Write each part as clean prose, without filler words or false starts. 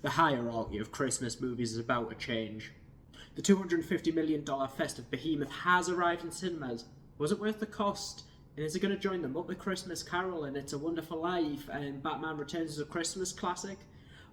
The hierarchy of Christmas movies is about to change. The $250 million festive behemoth has arrived in cinemas. Was it worth the cost? And is it going to join the Muppet Christmas Carol and It's a Wonderful Life and Batman Returns as a Christmas classic?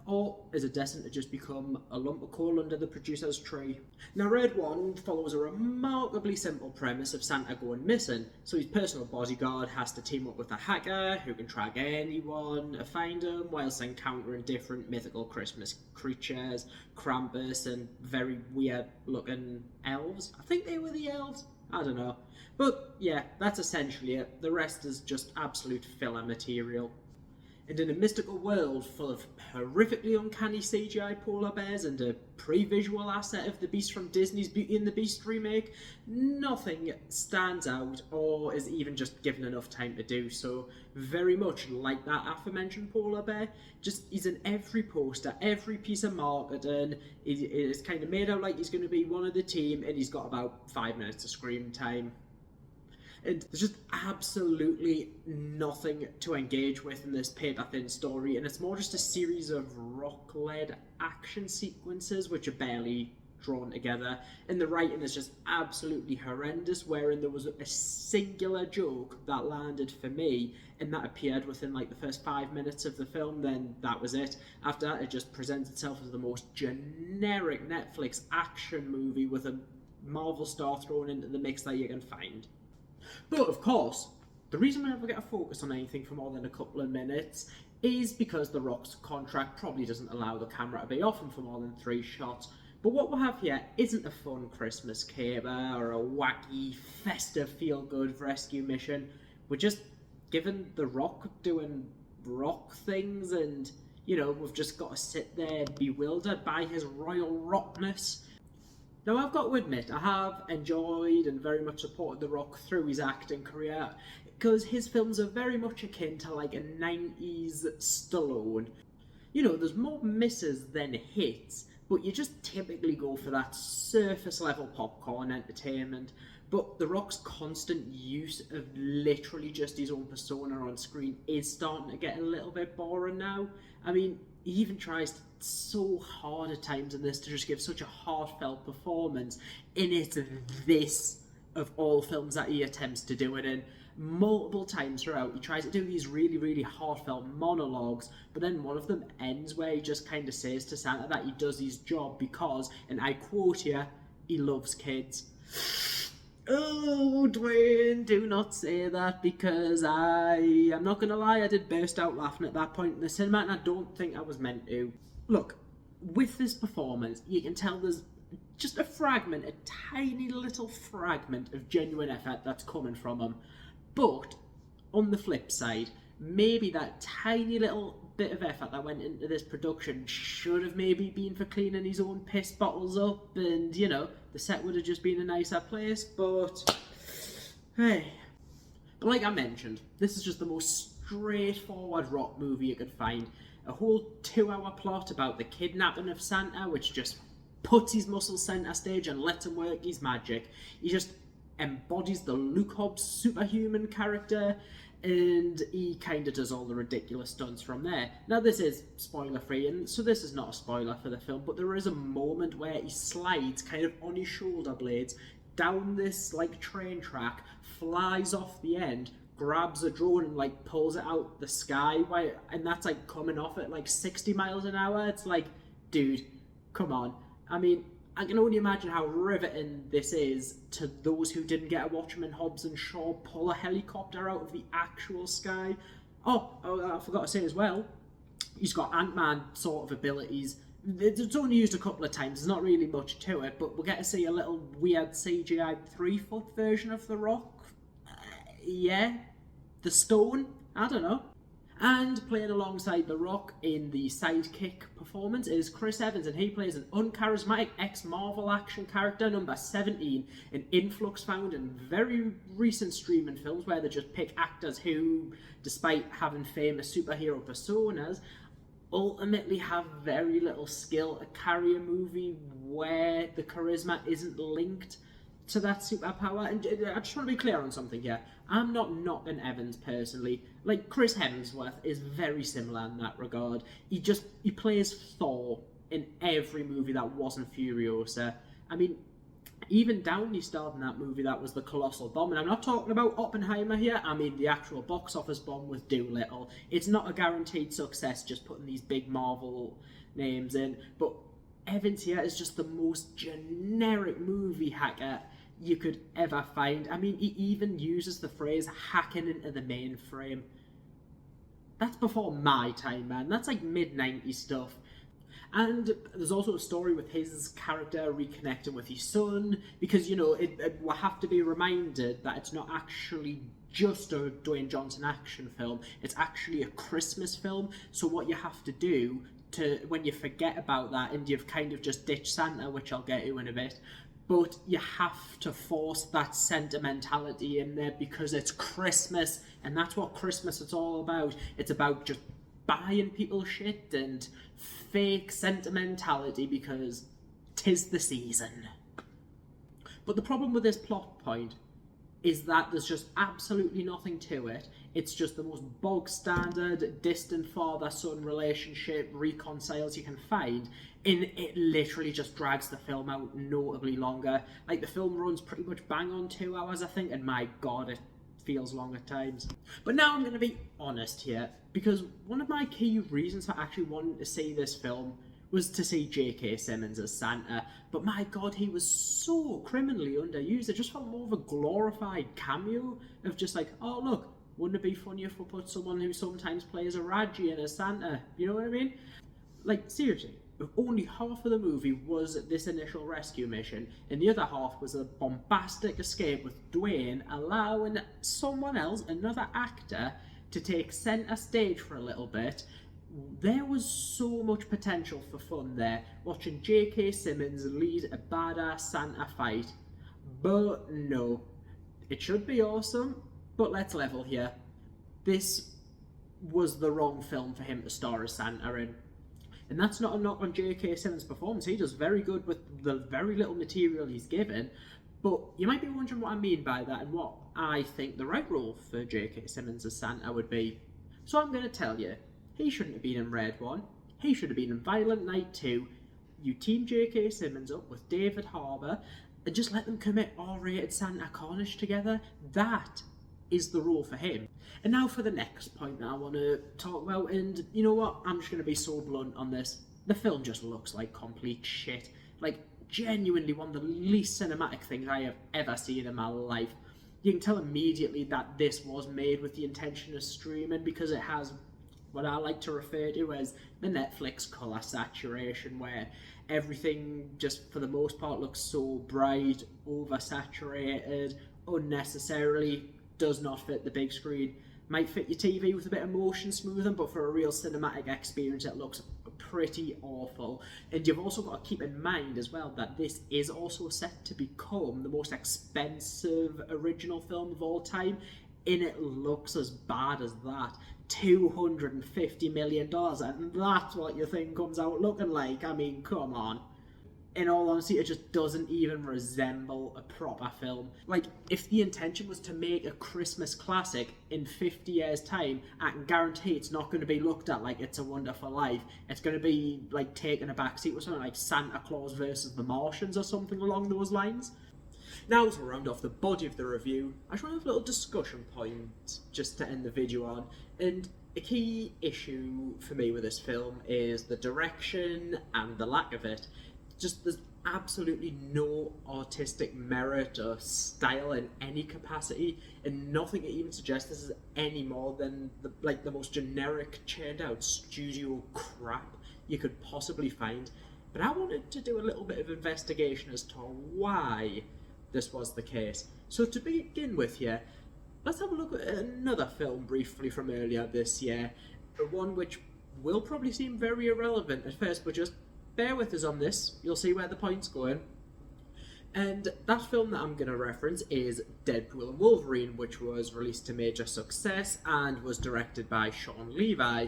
Or is it destined to just become a lump of coal under the producer's tree? Now, Red One follows a remarkably simple premise of Santa going missing, so his personal bodyguard has to team up with a hacker who can track anyone to find him, whilst encountering different mythical Christmas creatures, Krampus and very weird looking elves. I think they were the elves? I don't know. But yeah, that's essentially it. The rest is just absolute filler material. And in a mystical world full of horrifically uncanny CGI polar bears and a pre-visual asset of the Beast from Disney's Beauty and the Beast remake, nothing stands out or is even just given enough time to do so. Very much like that aforementioned polar bear, just he's in every poster, every piece of marketing. It's kind of made out like he's going to be one of the team, and he's got about 5 minutes of screen time. And there's just absolutely nothing to engage with in this paper-thin story, and it's more just a series of rock-led action sequences which are barely drawn together, and the writing is just absolutely horrendous, wherein there was a singular joke that landed for me, and that appeared within like the first 5 minutes of the film, then that was it. After that, it just presents itself as the most generic Netflix action movie with a Marvel star thrown into the mix that you can find. But of course, the reason we never get a focus on anything for more than a couple of minutes is because The Rock's contract probably doesn't allow the camera to be off him for more than 3 shots. But what we have here isn't a fun Christmas caper or a wacky, festive, feel-good rescue mission. We're just given The Rock doing rock things, and, you know, we've just got to sit there bewildered by his royal rockness. Now, I've got to admit, I have enjoyed and very much supported The Rock through his acting career, because his films are very much akin to like a 90s Stallone. You know, there's more misses than hits, but you just typically go for that surface level popcorn entertainment. But The Rock's constant use of literally just his own persona on screen is starting to get a little bit boring now. I mean, he even tries so hard at times in this to just give such a heartfelt performance, and it's this of all films that he attempts to do it in. Multiple times throughout, he tries to do these really, really heartfelt monologues, but then one of them ends where he just kind of says to Santa that he does his job because, and I quote here, he loves kids. Oh, Dwayne, do not say that, because I'm not going to lie, I did burst out laughing at that point in the cinema, and I don't think I was meant to. Look, with this performance, you can tell there's just a fragment, a tiny little fragment of genuine effort that's coming from him. But, on the flip side, maybe that tiny little bit of effort that went into this production should have maybe been for cleaning his own piss bottles up, and, you know, the set would have just been a nicer place, but hey. But like I mentioned, this is just the most straightforward Rock movie you could find. A whole 2-hour plot about the kidnapping of Santa, which just puts his muscles centre stage and lets him work his magic. He just embodies the Luke Hobbs superhuman character, and he kind of does all the ridiculous stunts from there. Now, this is spoiler free, and so this is not a spoiler for the film, but there is a moment where he slides kind of on his shoulder blades down this like train track, flies off the end, grabs a drone and like pulls it out the sky, and that's like coming off at like 60 miles an hour. It's like, dude, come on. I mean, I can only imagine how riveting this is to those who didn't get to watch him and Hobbs and Shaw pull a helicopter out of the actual sky. Oh, I forgot to say as well, he's got Ant-Man sort of abilities. It's only used a couple of times, there's not really much to it, but we'll get to see a little weird CGI 3-foot version of The Rock. Yeah, the Stone, I don't know. And playing alongside The Rock in the sidekick performance is Chris Evans, and he plays an uncharismatic ex-Marvel action character, number 17, an influx found in very recent streaming films where they just pick actors who, despite having famous superhero personas, ultimately have very little skill to carry a movie where the charisma isn't linked to that superpower. And I just want to be clear on something here. I'm not knocking Evans personally. Like, Chris Hemsworth is very similar in that regard. He plays Thor in every movie that wasn't Furiosa. I mean, even Downey starred in that movie that was the colossal bomb. And I'm not talking about Oppenheimer here. I mean the actual box office bomb with Doolittle. It's not a guaranteed success just putting these big Marvel names in. But Evans here is just the most generic movie hacker you could ever find. I mean, he even uses the phrase hacking into the mainframe. That's before my time, man. That's like mid-90s stuff. And there's also a story with his character reconnecting with his son, because, you know, we have to be reminded that it's not actually just a Dwayne Johnson action film, it's actually a Christmas film. So what you have to do when you forget about that and you've kind of just ditched Santa, which I'll get to in a bit, but you have to force that sentimentality in there because it's Christmas, and that's what Christmas is all about. It's about just buying people shit and fake sentimentality because 'tis the season. But the problem with this plot point is that there's just absolutely nothing to it. It's just the most bog standard distant father-son relationship reconciles you can find, and it literally just drags the film out notably longer. Like, the film runs pretty much bang on 2 hours, I think, and my god, it feels long at times. But now I'm going to be honest here, because one of my key reasons for actually wanting to see this film was to see J.K. Simmons as Santa, but my god, he was so criminally underused. It just felt more of a glorified cameo of just like, oh look, wouldn't it be funny if we put someone who sometimes plays a Raji in as Santa? You know what I mean? Like, seriously, if only half of the movie was this initial rescue mission, and the other half was a bombastic escape with Dwayne allowing someone else, another actor, to take centre stage for a little bit. There was so much potential for fun there, watching J.K. Simmons lead a badass Santa fight. But no. It should be awesome, but let's level here. This was the wrong film for him to star as Santa in. And that's not a knock on J.K. Simmons' performance. He does very good with the very little material he's given. But you might be wondering what I mean by that and what I think the right role for J.K. Simmons as Santa would be. So I'm going to tell you. He shouldn't have been in Red 1. He should have been in Violent Night 2. You team J.K. Simmons up with David Harbour and just let them commit R-rated Santa Cornish together. That is the role for him. And now for the next point that I want to talk about, and you know what? I'm just going to be so blunt on this. The film just looks like complete shit. Like, genuinely one of the least cinematic things I have ever seen in my life. You can tell immediately that this was made with the intention of streaming because it has what I like to refer to as the Netflix colour saturation, where everything just for the most part looks so bright, oversaturated, unnecessarily, does not fit the big screen. Might fit your TV with a bit of motion smoothing, but for a real cinematic experience it looks pretty awful. And you've also got to keep in mind as well that this is also set to become the most expensive original film of all time, and it looks as bad as that. $250 million, and that's what your thing comes out looking like. I mean, come on. In all honesty, it just doesn't even resemble a proper film. Like, if the intention was to make a Christmas classic in 50 years' time, I can guarantee it's not going to be looked at like It's a Wonderful Life. It's going to be like taking a backseat with something like Santa Claus versus the Martians or something along those lines. Now, to round off the body of the review, I just want to have a little discussion point just to end the video on. And a key issue for me with this film is the direction and the lack of it. Just, there's absolutely no artistic merit or style in any capacity, and nothing to even suggest this is any more than the most generic, churned out studio crap you could possibly find. But I wanted to do a little bit of investigation as to why this was the case. So to begin with here, let's have a look at another film briefly from earlier this year, one which will probably seem very irrelevant at first, but just bear with us on this, you'll see where the point's going. And that film that I'm going to reference is Deadpool and Wolverine, which was released to major success and was directed by Sean Levi,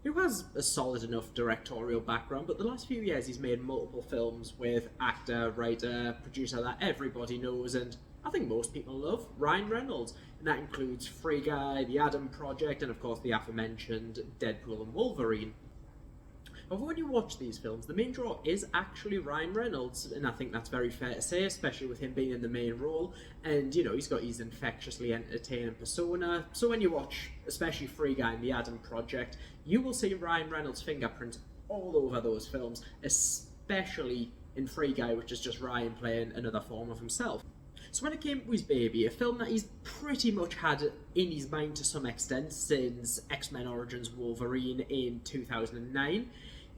who has a solid enough directorial background, but the last few years he's made multiple films with actor, writer, producer that everybody knows and I think most people love, Ryan Reynolds. And that includes Free Guy, The Adam Project, and of course the aforementioned Deadpool and Wolverine. However, when you watch these films, the main draw is actually Ryan Reynolds, and I think that's very fair to say, especially with him being in the main role. And, you know, he's got his infectiously entertaining persona. So when you watch, especially Free Guy and The Adam Project, you will see Ryan Reynolds' fingerprint all over those films, especially in Free Guy, which is just Ryan playing another form of himself. So when it came to his baby, a film that he's pretty much had in his mind to some extent since X-Men Origins Wolverine in 2009,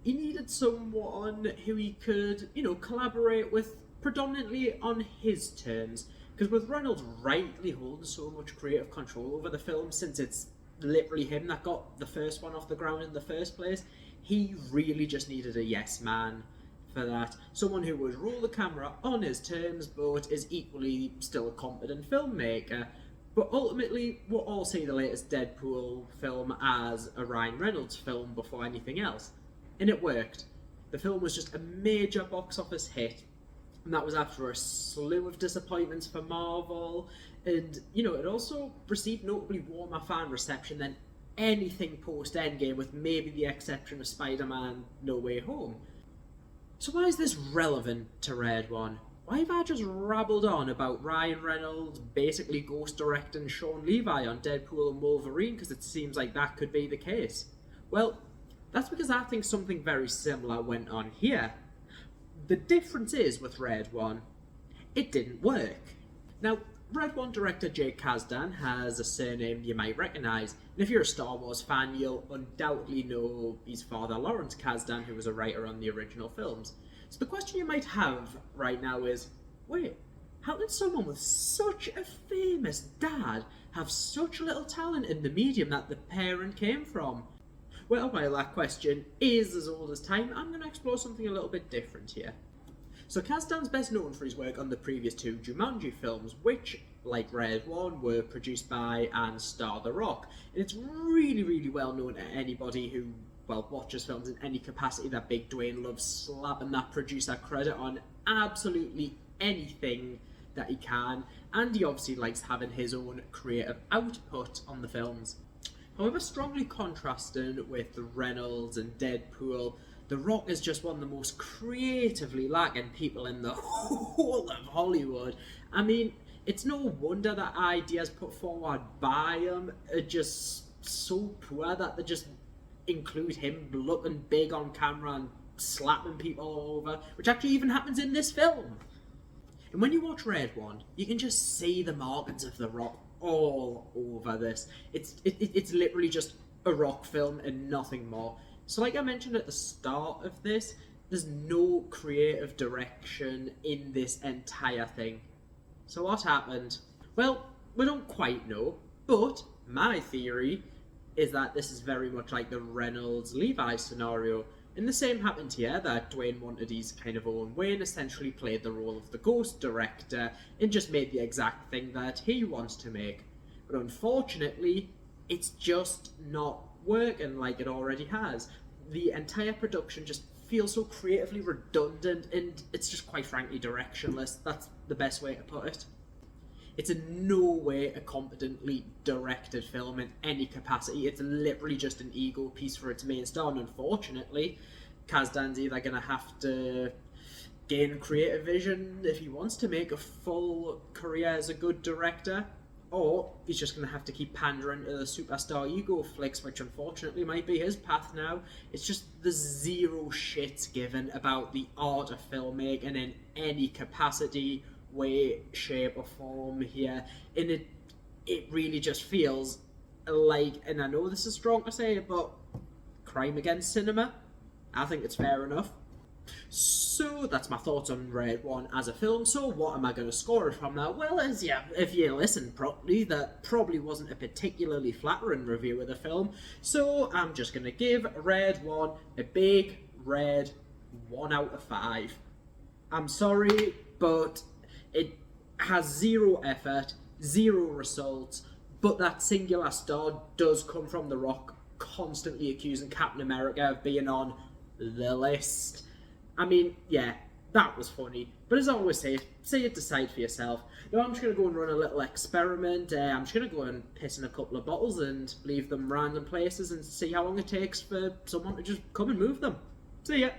he needed someone who he could, you know, collaborate with predominantly on his terms. Because with Reynolds rightly holding so much creative control over the film, since it's literally him that got the first one off the ground in the first place, he really just needed a yes man for that. Someone who would roll the camera on his terms, but is equally still a competent filmmaker. But ultimately, we'll all see the latest Deadpool film as a Ryan Reynolds film before anything else. And it worked. The film was just a major box office hit, and that was after a slew of disappointments for Marvel, and, you know, it also received notably warmer fan reception than anything post-Endgame, with maybe the exception of Spider-Man No Way Home. So why is this relevant to Red One? Why have I just rabbled on about Ryan Reynolds basically ghost directing Sean Levi on Deadpool and Wolverine because it seems like that could be the case? Well, that's because I think something very similar went on here. The difference is, with Red One, it didn't work. Now, Red One director Jake Kasdan has a surname you might recognise, and if you're a Star Wars fan, you'll undoubtedly know his father, Lawrence Kasdan, who was a writer on the original films. So the question you might have right now is, wait, how did someone with such a famous dad have such little talent in the medium that the parent came from? Well, while that question is as old as time, I'm going to explore something a little bit different here. So Kasdan's best known for his work on the previous two Jumanji films, which, like Red One, were produced by and star The Rock. And it's really, really well known to anybody who, well, watches films in any capacity that Big Dwayne loves slapping that producer credit on absolutely anything that he can, and he obviously likes having his own creative output on the films. However, strongly contrasting with Reynolds and Deadpool, The Rock is just one of the most creatively lacking people in the whole of Hollywood. I mean, it's no wonder that ideas put forward by him are just so poor that they just include him looking big on camera and slapping people all over, which actually even happens in this film. And when you watch Red One, you can just see the markings of The Rock all over this. It's literally just a Rock film and nothing more. So like I mentioned at the start of this, there's no creative direction in this entire thing. So what happened? Well, we don't quite know, but my theory is that this is very much like the Reynolds-Levi scenario. And the same happened here, that Dwayne wanted his kind of own way and essentially played the role of the ghost director and just made the exact thing that he wants to make. But unfortunately, it's just not working like it already has. The entire production just feels so creatively redundant, and it's just quite frankly directionless. That's the best way to put it. It's in no way a competently directed film in any capacity. It's literally just an ego piece for its main star, and unfortunately, Kasdan's either going to have to gain creative vision if he wants to make a full career as a good director, or he's just going to have to keep pandering to the superstar ego flicks, which unfortunately might be his path now. It's just the zero shits given about the art of filmmaking in any capacity, way, shape or form here, and it really just feels like, and I know this is strong to say, but crime against cinema. I think it's fair enough. So that's my thoughts on Red One as a film. So what am I going to score it from now? Well, if you listened properly, that probably wasn't a particularly flattering review of the film. So I'm just going to give Red One a big red 1 out of 5. I'm sorry, but it has zero effort, zero results, but that singular star does come from The Rock constantly accusing Captain America of being on the list. I mean, yeah, that was funny. But as I always say it, decide for yourself. No, I'm just going to go and run a little experiment. I'm just going to go and piss in a couple of bottles and leave them random places and see how long it takes for someone to just come and move them. See ya.